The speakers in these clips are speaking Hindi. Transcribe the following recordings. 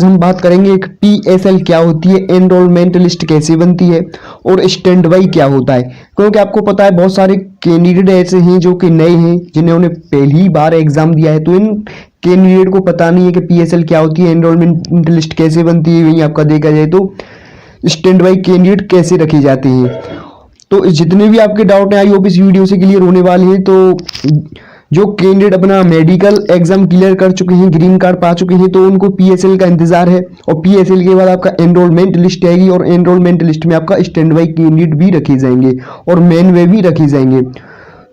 हम बात करेंगे एक पीएसएल क्या होती है, एनरोलमेंट लिस्ट कैसे बनती है और स्टैंड बाई क्या होता है। क्योंकि आपको पता है बहुत सारे कैंडिडेट ऐसे हैं जो कि नए हैं, जिन्होंने पहली बार एग्जाम दिया है, तो इन कैंडिडेट को पता नहीं है कि पीएसएल क्या होती है, एनरोलमेंट लिस्ट कैसे बनती है। वहीं आपका देखा जाए तो स्टैंड बाई कैंडिडेट कैसे रखे जाते हैं। तो जितने भी आपके डाउट हैं आई होप इस वीडियो से क्लियर होने वाले हैं। तो जो कैंडिडेट अपना मेडिकल एग्जाम क्लियर कर चुके हैं, ग्रीन कार्ड पा चुके हैं, तो उनको पीएसएल का इंतजार है। और पीएसएल के बाद आपका एनरोलमेंट लिस्ट आएगी और एनरोलमेंट लिस्ट में आपका स्टैंड बाई कैंडिडेट भी रखे जाएंगे और मेन वे भी रखे जाएंगे।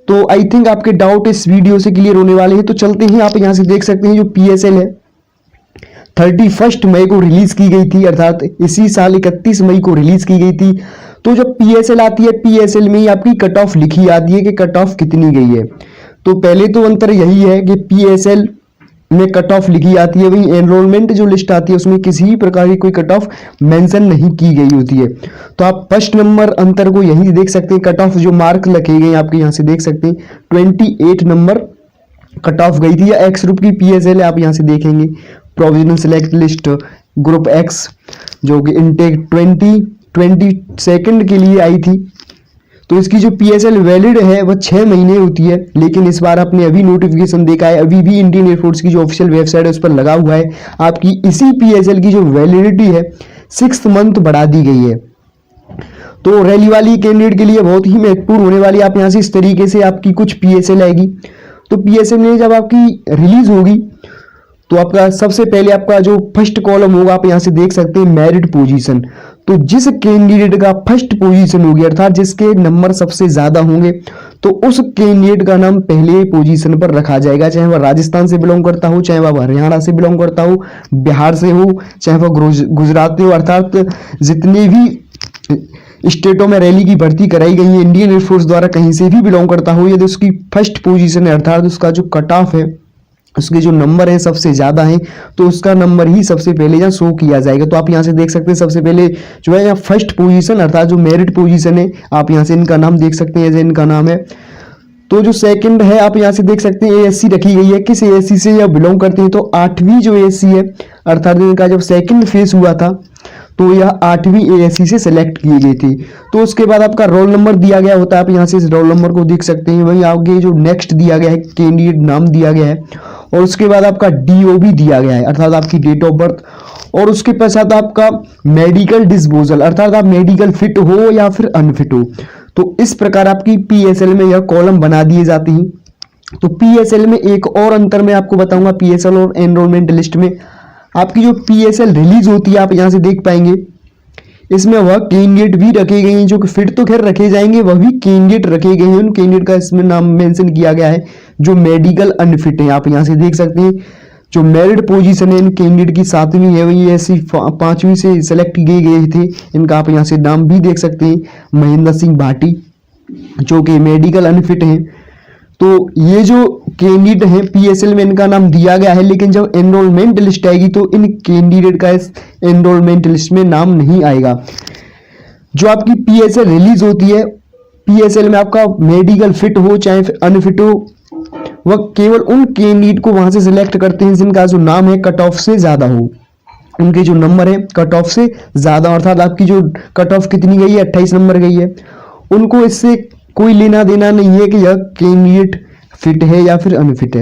तो आई थिंक आपके डाउट इस वीडियो से क्लियर होने वाले हैं। तो चलते हैं, आप यहाँ से देख सकते हैं जो पीएसएल है 31 मई को रिलीज की गई थी, अर्थात इसी साल 31 मई को रिलीज की गई थी। तो जब पीएसएल आती है, पीएसएल में ही आपकी कट ऑफ लिखी आती है कि कट ऑफ कितनी गई है। तो पहले तो अंतर यही है कि पीएसएल में कट ऑफ लिखी आती है, वहीं एनरोलमेंट जो लिस्ट आती है उसमें किसी भी प्रकार की कोई कट ऑफ मेंशन नहीं की गई होती है। तो आप फर्स्ट नंबर अंतर को यही देख सकते हैं, कट ऑफ जो मार्क लिखे गए आपके यहाँ से देख सकते हैं 28 नंबर कट ऑफ गई थी। या एक्स ग्रुप की पीएसएल आप यहाँ से देखेंगे, provisional select list group x, जो कि इनटेक 22 के लिए आई थी। तो इसकी जो पीएसएल वैलिड है वह 6 महीने होती है। लेकिन इस बार आपने अभी नोटिफिकेशन देखा है, अभी भी इंडियन एयरफोर्स की जो ऑफिशियल वेबसाइट है उस पर लगा हुआ है, आपकी इसी पीएसएल की जो वैलिडिटी है 6th मंथ बढ़ा दी गई है। तो रैली वाली कैंडिडेट के लिए बहुत ही महत्वपूर्ण होने वाली। आप यहाँ से इस तरीके से आपकी कुछ पीएसएल आएगी। तो पीएसएल में जब आपकी रिलीज होगी तो आपका सबसे पहले आपका जो फर्स्ट कॉलम होगा आप यहाँ से देख सकते हैं मेरिट पोजीशन। तो जिस कैंडिडेट का फर्स्ट पोजीशन होगी, अर्थात जिसके नंबर सबसे ज्यादा होंगे, तो उस कैंडिडेट का नाम पहले पोजीशन पर रखा जाएगा। चाहे वह राजस्थान से बिलोंग करता हो, चाहे वह हरियाणा से बिलोंग करता हो, बिहार से हो, चाहे वह गुजरात से हो, अर्थात जितने भी स्टेटों में रैली की भर्ती कराई गई है इंडियन एयरफोर्स द्वारा, कहीं से भी बिलोंग करता हो, यदि उसकी फर्स्ट पोजीशन है, अर्थात उसका जो कट ऑफ है, उसके जो नंबर है सबसे ज्यादा है, तो उसका नंबर ही सबसे पहले यहाँ शो किया जाएगा। तो आप यहाँ से देख सकते हैं सबसे पहले जो है यहाँ फर्स्ट पोजीशन, अर्थात जो मेरिट पोजीशन है, आप यहाँ से इनका नाम देख सकते हैं, इनका नाम है। तो जो सेकंड है आप यहाँ से देख सकते हैं एएससी रखी गई है, किस एएससी से यह बिलोंग करते हैं, तो 8वीं जो एएससी है, अर्थात इनका जब सेकंड फेज हुआ था तो यह 8वीं एएससी से सिलेक्ट की गई थी। तो उसके बाद आपका रोल नंबर दिया गया होता है, आप यहाँ से इस रोल नंबर को देख सकते हैं। वहीं आगे जो नेक्स्ट दिया गया है कैंडिडेट नाम दिया गया है, और उसके बाद आपका डीओबी दिया गया है, अर्थात आपकी डेट ऑफ बर्थ, और उसके पश्चात आपका मेडिकल डिस्पोजल, अर्थात आप मेडिकल फिट हो या फिर अनफिट हो। तो इस प्रकार आपकी पीएसएल में यह कॉलम बना दिए जाते हैं। तो पीएसएल में एक और अंतर मैं आपको बताऊंगा, पीएसएल और एनरोलमेंट लिस्ट में आपकी जो पीएसएल रिलीज होती है आप यहां से देख पाएंगे, इसमें वह कैंडिडेट भी रखे गए हैं जो कि फिट तो खैर रखे जाएंगे, वह भी कैंडिडेट रखे गए हैं। उन कैंडिडेट का इसमें नाम मेंशन किया गया है जो मेडिकल अनफिट है। आप यहां से देख सकते हैं जो मेरिट पोजीशन है इन कैंडिडेट की 7वीं है, वही ऐसी 5वीं से सिलेक्ट किए गए थे। इनका आप यहां से नाम भी देख सकते हैं, महेंद्र सिंह भाटी, जो कि मेडिकल अनफिट हैं। तो ये जो कैंडिडेट है पीएसएल में इनका नाम दिया गया है, लेकिन जब एनरोलमेंट लिस्ट आएगी तो इन कैंडिडेट का इस एनरोलमेंट लिस्ट में नाम नहीं आएगा। जो आपकी पीएसएल रिलीज होती है, पीएसएल में आपका मेडिकल फिट हो चाहे अनफिट हो, वह केवल उन कैंडिडेट को वहां से सिलेक्ट करते हैं जिनका जो नाम है कट ऑफ से ज्यादा हो, उनके जो नंबर है कट ऑफ से ज्यादा, अर्थात आपकी जो कट ऑफ कितनी गई है 28 नंबर गई है, उनको इससे कोई लेना देना नहीं है कि यह कैंडिडेट फिट है या फिर अनफिट है।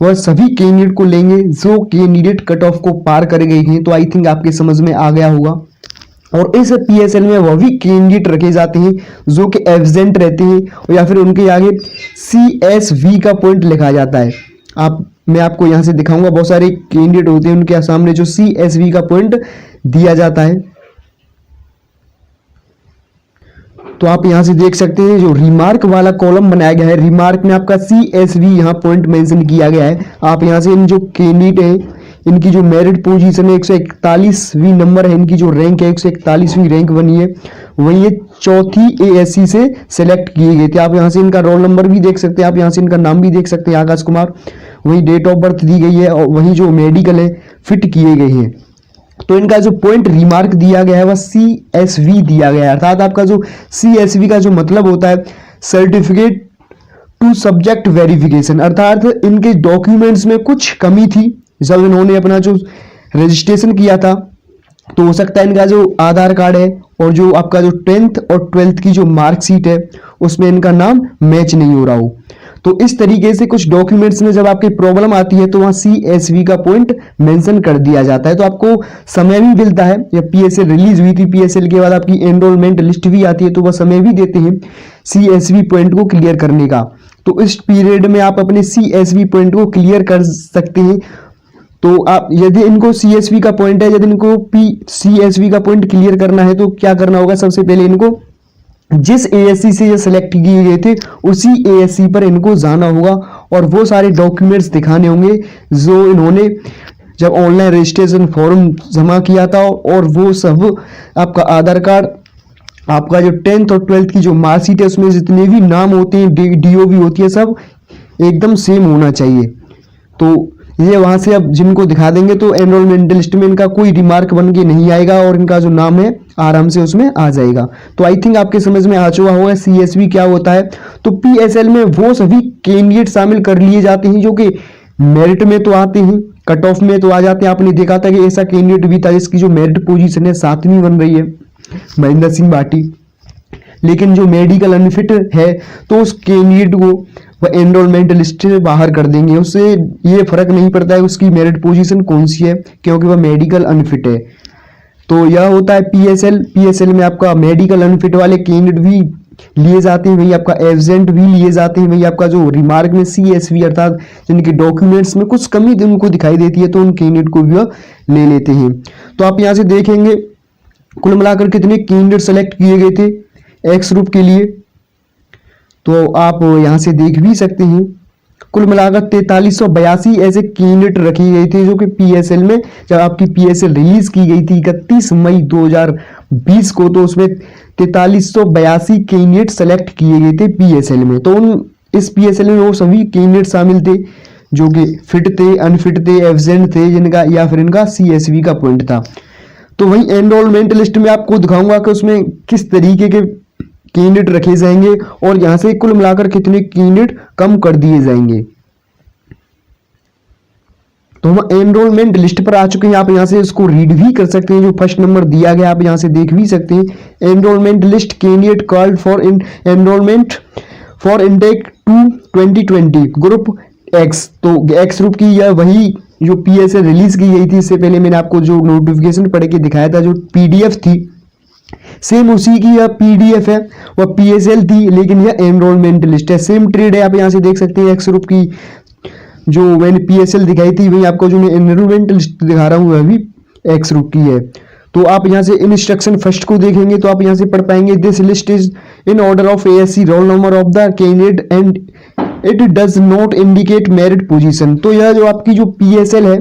वह सभी कैंडिडेट को लेंगे जो कैंडिडेट कट ऑफ को पार कर गए हैं। तो आई थिंक आपके समझ में आ गया होगा। और इस पीएसएल में वह भी कैंडिडेट रखे जाते हैं जो कि एब्सेंट रहते हैं या फिर उनके आगे CSV का पॉइंट लिखा जाता है। मैं आपको यहां से दिखाऊंगा, बहुत सारे कैंडिडेट होते हैं उनके सामने जो CSV का पॉइंट दिया जाता है। तो आप यहां से देख सकते हैं जो रिमार्क वाला कॉलम बनाया गया है, रिमार्क में आपका CSV यहां पॉइंट मेंशन किया गया है। आप यहां से इन जो कैंडिडेट हैं इनकी जो मेरिट पोजीशन है 141वीं नंबर है, इनकी जो रैंक है 141वीं रैंक बनी है, वही ये 4थी एएससी से सिलेक्ट किए गए थे। आप यहां से इनका रोल नंबर भी देख सकते हैं, आप यहां से इनका नाम भी देख सकते हैं, आकाश कुमार, वही डेट ऑफ बर्थ दी गई है, और वही जो मेडिकल है फिट किए गए हैं। तो इनका जो पॉइंट रिमार्क दिया गया है वह CSV दिया गया है, अर्थात आपका जो CSV का जो मतलब होता है सर्टिफिकेट टू सब्जेक्ट वेरिफिकेशन, अर्थात इनके डॉक्यूमेंट्स में कुछ कमी थी जब इन्होंने अपना जो रजिस्ट्रेशन किया था, तो हो सकता है इनका जो आधार कार्ड है और जो आपका जो 10th और 12th की जो मार्कशीट है उसमें इनका नाम मैच नहीं हो रहा हो। तो इस तरीके से कुछ डॉक्यूमेंट्स में जब आपकी प्रॉब्लम आती है तो वहाँ CSV का पॉइंट मेंशन कर दिया जाता है। तो आपको समय भी मिलता है, जब PSL रिलीज हुई थी, PSL के बाद आपकी एनरोलमेंट लिस्ट भी आती है, तो वह समय भी देते हैं CSV पॉइंट को क्लियर करने का। तो इस पीरियड में आप अपने CSV पॉइंट को क्लियर कर सकते हैं। तो आप यदि इनको CSV का पॉइंट है, यदि इनको CSV का पॉइंट क्लियर करना है तो क्या करना होगा, सबसे पहले इनको जिस ASC से ये सिलेक्ट किए गए थे उसी ASC पर इनको जाना होगा और वो सारे डॉक्यूमेंट्स दिखाने होंगे जो इन्होंने जब ऑनलाइन रजिस्ट्रेशन फॉर्म जमा किया था, और वो सब आपका आधार कार्ड, आपका जो 10th और 12th की जो मार्कशीट है उसमें जितने भी नाम होते हैं, DOB होती है, सब एकदम सेम होना चाहिए। तो ये वहां से अब जिनको दिखा देंगे तो एनरोलमेंट लिस्ट में इनका कोई रिमार्क बन के नहीं आएगा और इनका जो नाम है आराम से उसमें आ जाएगा। तो आई थिंक आपके समझ में आ चुका होगा CSV क्या होता है। तो PSL में वो सभी कैंडिडेट शामिल कर लिए जाते हैं जो कि मेरिट में तो आते हैं, कट ऑफ में तो आ जाते हैं। आपने देखा था कि ऐसा कैंडिडेट भी था जिसकी जो मेरिट पोजीशन है 7वीं बन रही है, महेंद्र सिंह भाटी, लेकिन जो मेडिकल अनफिट है तो उस कैंडिडेट को वह एनरोलमेंट लिस्ट से बाहर कर देंगे। उससे ये फर्क नहीं पड़ता है उसकी मेरिट पोजीशन कौन सी है, क्योंकि वह मेडिकल अनफिट है। तो यह होता है PSL में आपका मेडिकल अनफिट वाले कैंडिडेट भी लिए जाते हैं, वही आपका एब्सेंट भी लिए जाते हैं, वही आपका जो रिमार्क में CSV अर्थात जिनके डॉक्यूमेंट्स में कुछ कमी उनको दिखाई देती है तो उन कैंडिडेट को भी ले लेते हैं। तो आप यहाँ से देखेंगे कुल मिलाकर कितने कैंडिडेट सेलेक्ट किए गए थे X ग्रुप के लिए, तो आप यहाँ से देख भी सकते हैं कुल मिलाकर 4382 ऐसे कैंडिडेट रखे गए थे जो कि PSL में, जब आपकी PSL रिलीज की गई थी 31 मई 2020 को, तो उसमें 4382 कैंडिडेट सेलेक्ट किए गए थे PSL में। तो उन इस PSL में वो सभी कैंडिडेट शामिल थे जो कि फिट थे, अनफिट थे, एब्सेंट थे, जिनका या फिर इनका CSV का पॉइंट था। तो वही एनरोलमेंट लिस्ट में आपको दिखाऊंगा कि उसमें किस तरीके के कैंडिडेट रखे जाएंगे और यहां से कुल मिलाकर कितने कैंडिडेट कम कर दिए जाएंगे। तो हम एनरोलमेंट लिस्ट पर आ चुके हैं, आप यहां से इसको रीड भी कर सकते हैं। जो फर्स्ट नंबर दिया गया आप यहां से देख भी सकते हैं, enrolment list candidate called for enrolment for intake 2020 group X। तो X ग्रुप की यह वही जो PSL रिलीज की गई थी, इससे पहले मैंने आपको जो नोटिफिकेशन पढ़ के दिखाया था, जो PDF थी, सेम उसी की यह PDF है, वह PSL थी लेकिन यह एनरोलमेंट लिस्ट है। सेम ट्रेड है, आप यहां से देख सकते हैं। X ग्रुप की जो मैंने PSL दिखाई थी वही आपको जो मैं एनरोलमेंट लिस्ट दिखा रहा हूं वह भी X ग्रुप की है। तो आप यहां से इंस्ट्रक्शन फर्स्ट को देखेंगे तो आप यहां से पढ़ पाएंगे, this list is in order of ASC roll number of the candidate and it does not indicate merit position. तो यह जो आपकी जो PSL है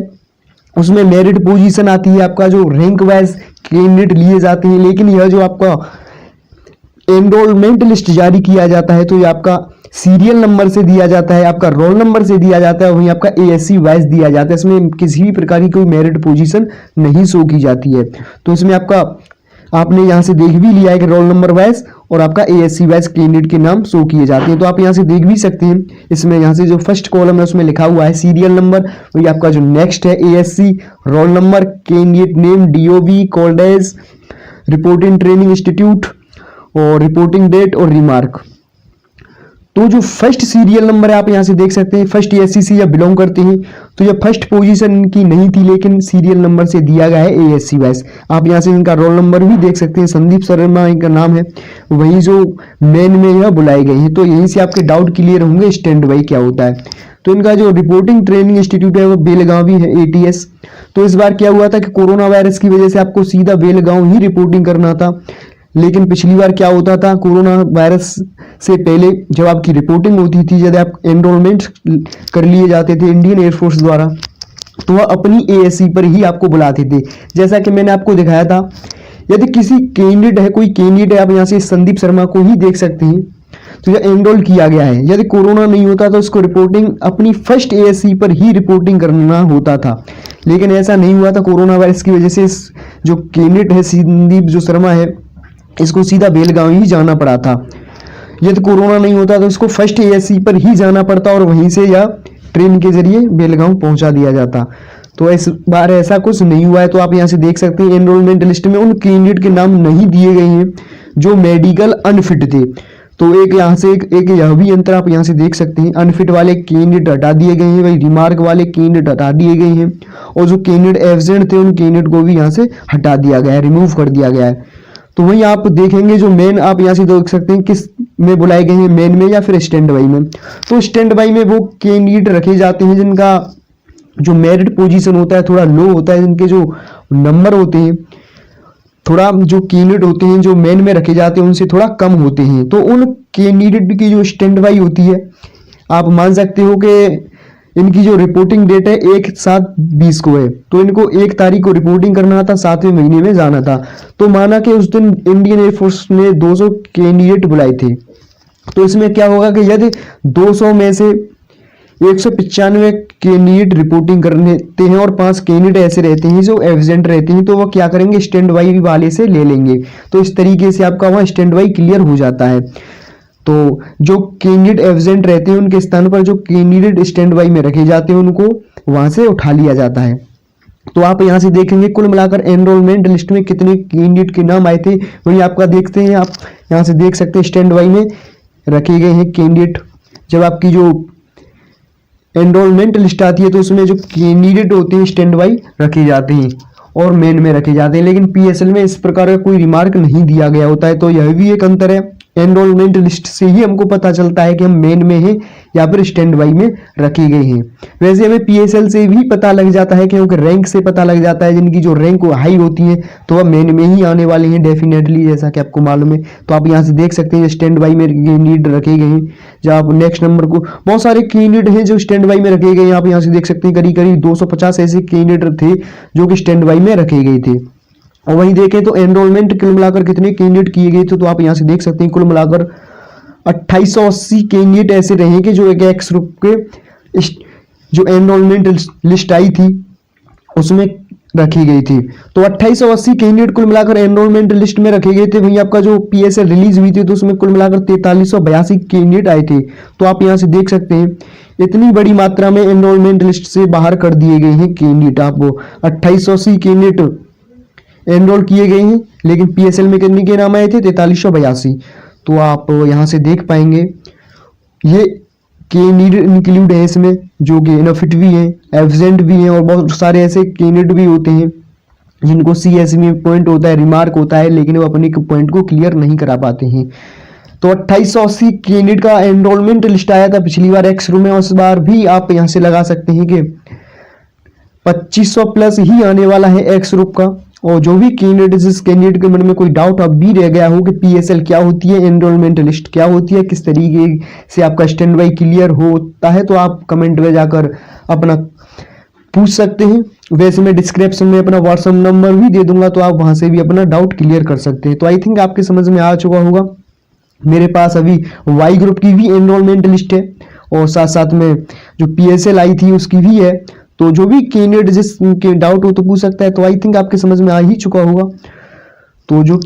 उसमें मेरिट पोजीशन आती है, आपका जो रैंक वाइज कैंडिडेट लिए जाते हैं, लेकिन यह जो आपका एनरोलमेंट लिस्ट जारी किया जाता है तो ये आपका सीरियल नंबर से दिया जाता है, आपका रोल नंबर से दिया जाता है, वहीं आपका ASC वाइज दिया जाता है। इसमें किसी भी प्रकार की कोई मेरिट पोजीशन नहीं शो की जाती है। तो इसमें आपका आपने यहां से देख भी लिया है कि रोल नंबर वाइज और आपका ASC वाइज कैंडिडेट के नाम शो किए जाते हैं। तो आप यहां से देख भी सकते हैं, इसमें यहां से जो फर्स्ट कॉलम है उसमें लिखा हुआ है सीरियल नंबर, वही आपका जो नेक्स्ट है ASC, roll number, candidate name, DOB, called as, reporting training institute और रिपोर्टिंग डेट और रिमार्क। तो जो फर्स्ट सीरियल नंबर है आप यहां से देख सकते हैं, फर्स्ट ASC से या बिलोंग करते हैं, तो ये फर्स्ट पोजीशन इनकी नहीं थी लेकिन सीरियल नंबर से दिया गया है ASC वाइज। आप यहां से इनका रोल नंबर भी देख सकते हैं, संदीप शर्मा इनका नाम है, वही जो मेन में यह बुलाए गए हैं। तो यहीं से आपके डाउट क्लियर होंगे स्टैंड बाई क्या होता है। तो इनका जो रिपोर्टिंग ट्रेनिंग इंस्टीट्यूट है वो बेलगावी है, ATS। तो इस बार क्या हुआ था कि कोरोना वायरस की वजह से आपको सीधा बेलगांव ही रिपोर्टिंग करना था, लेकिन पिछली बार क्या होता था, कोरोना वायरस से पहले जब आपकी रिपोर्टिंग होती थी, जब आप एनरोलमेंट कर लिए जाते थे इंडियन एयरफोर्स द्वारा, तो वह अपनी ASC पर ही आपको बुलाते थे। जैसा कि मैंने आपको दिखाया था, यदि किसी कैंडिडेट है, कोई कैंडिडेट है, आप यहाँ से संदीप शर्मा को ही देख सकते हैं, तो यह एनरोल किया गया है। यदि कोरोना नहीं होता तो उसको रिपोर्टिंग अपनी फर्स्ट ASC पर ही रिपोर्टिंग करना होता था, लेकिन ऐसा नहीं हुआ था। कोरोना वायरस की वजह से जो कैंडिडेट है संदीप जो शर्मा है, इसको सीधा बेलगांव ही जाना पड़ा था। यदि कोरोना नहीं होता तो इसको फर्स्ट ASC पर ही जाना पड़ता और वहीं से या ट्रेन के जरिए बेलगांव पहुंचा दिया जाता। तो इस बार ऐसा कुछ नहीं हुआ है। तो आप यहाँ से देख सकते हैं एनरोलमेंट लिस्ट में उन कैंडिडेट के नाम नहीं दिए गए हैं जो मेडिकल अनफिट थे। तो एक यहाँ से एक यह भी अंतर आप यहाँ से देख सकते हैं, अनफिट वाले कैंडिडेट हटा दिए गए हैं, वही रिमार्क वाले कैंडिडेट हटा दिए गए हैं, और जो कैंडिडेट एब्सेंट थे उन कैंडिडेट को भी यहाँ से हटा दिया गया है, रिमूव कर दिया गया है। तो वहीं आप देखेंगे जो मेन आप यहाँ से देख सकते हैं किस में बुलाए गए हैं, मेन में या फिर स्टैंड बाई में। तो स्टैंड बाई में वो कैंडिडेट रखे जाते हैं जिनका जो मेरिट पोजीशन होता है थोड़ा लो होता है, जिनके जो नंबर होते हैं थोड़ा, जो कैंडिडेट होते हैं जो मेन में रखे जाते हैं उनसे थोड़ा कम होते हैं। तो उन कैंडिडेट की जो स्टैंड बाई होती है आप मान सकते हो कि इनकी जो रिपोर्टिंग डेट है 1/7/20 को है, तो इनको 1 तारीख को रिपोर्टिंग करना था, 7वें महीने में जाना था। तो माना कि उस दिन इंडियन एयरफोर्स ने 200 कैंडिडेट बुलाए थे। तो इसमें क्या होगा कि यदि 200 में से 195 कैंडिडेट रिपोर्टिंग करते हैं और 5 कैंडिडेट ऐसे रहते हैं जो एब्सेंट रहते हैं, तो वो क्या करेंगे, स्टैंड बाई वाले से ले लेंगे। तो इस तरीके से आपका वहाँ स्टैंड बाई क्लियर हो जाता है। तो जो कैंडिडेट एब्सेंट रहते हैं उनके स्थान पर जो कैंडिडेट स्टैंड बाई में रखे जाते हैं उनको वहां से उठा लिया जाता है। तो आप यहाँ से देखेंगे कुल मिलाकर एनरोलमेंट लिस्ट में कितने कैंडिडेट के नाम आए थे, वही आपका देखते हैं। आप यहाँ से देख सकते हैं स्टैंड बाई में रखे गए हैं कैंडिडेट। जब आपकी जो एनरोलमेंट लिस्ट आती है तो उसमें जो कैंडिडेट होते हैं स्टैंड बाई रखे जाते हैं और मेन में रखे जाते हैं, लेकिन पीएसएल में इस प्रकार का कोई रिमार्क नहीं दिया गया होता है। तो यह भी एक अंतर है, एनरोलमेंट लिस्ट से ही हमको पता चलता है कि हम मेन में हैं या फिर स्टैंड बाई में रखे गए हैं। वैसे हमें पीएसएल से भी पता लग जाता है, क्योंकि रैंक से पता लग जाता है, जिनकी जो रैंक हाई होती है तो वह मेन में ही आने वाले हैं डेफिनेटली, जैसा कि आपको मालूम है। तो आप यहाँ से देख सकते हैं स्टैंड बाई में कैंडिडेट रखे गए हैं। जब आप नेक्स्ट नंबर को बहुत सारे कैंडिडेट हैं जो स्टैंड बाई में रखे गए हैं, आप यहाँ से देख सकते हैं करीब करीब 250 ऐसे कैंडिडेट थे जो कि स्टैंड बाई में रखे गए थे। और वहीं देखें तो एनरोलमेंट कुल मिलाकर कितने कैंडिडेट किए गए थे, तो आप यहाँ से देख सकते हैं कुल मिलाकर 2880 कैंडिडेट ऐसे रहे कि जो एक एक्स ग्रुप के जो एनरोलमेंट लिस्ट आई थी उसमें रखी गई थी। तो 2880 कैंडिडेट कुल मिलाकर एनरोलमेंट लिस्ट में रखे गए थे। वहीं आपका जो पीएसएल रिलीज हुई थी तो उसमें कुल मिलाकर 4382 कैंडिडेट आए थे। तो आप यहाँ से देख सकते हैं इतनी बड़ी मात्रा में एनरोलमेंट लिस्ट से बाहर कर दिए गए हैं कैंडिडेट। आप 2880 कैंडिडेट एनरोल किए गए हैं, लेकिन पीएसएल में कितने के नाम आए थे, 4382। तो आप यहाँ से देख पाएंगे ये कैंडिडेट इंक्लूड है इसमें, जो कि अनफिट भी हैं, एब्सेंट भी हैं, और बहुत सारे ऐसे कैंडिडेट भी होते हैं जिनको सीएस में पॉइंट होता है, रिमार्क होता है, लेकिन वो अपने पॉइंट को क्लियर नहीं करा पाते हैं। तो 2880 कैंडिडेट का एनरोलमेंट लिस्ट आया था पिछली बार एक्स रू में, और इस बार भी आप यहाँ से लगा सकते हैं कि 2500 प्लस ही आने वाला है एक्स ग्रुप का। और जो भी कैंडिडेट, जिस कैंडिडेट के मन में कोई डाउट अब भी रह गया हो कि पीएसएल क्या होती है, एनरोलमेंट लिस्ट क्या होती है, किस तरीके से आपका स्टैंड बाई क्लियर होता है, तो आप कमेंट में जाकर अपना पूछ सकते हैं। वैसे मैं डिस्क्रिप्शन में अपना व्हाट्सएप नंबर भी दे दूंगा, तो आप वहां से भी अपना डाउट क्लियर कर सकते हैं। तो आई थिंक आपके समझ में आ चुका होगा। मेरे पास अभी वाई ग्रुप की भी एनरोलमेंट लिस्ट है और साथ साथ में जो पीएसएल आई थी उसकी भी है। तो जो भी कैंडिडेट जिसके डाउट हो तो पूछ सकता है। तो आई थिंक आपके समझ में आ ही चुका होगा। तो जो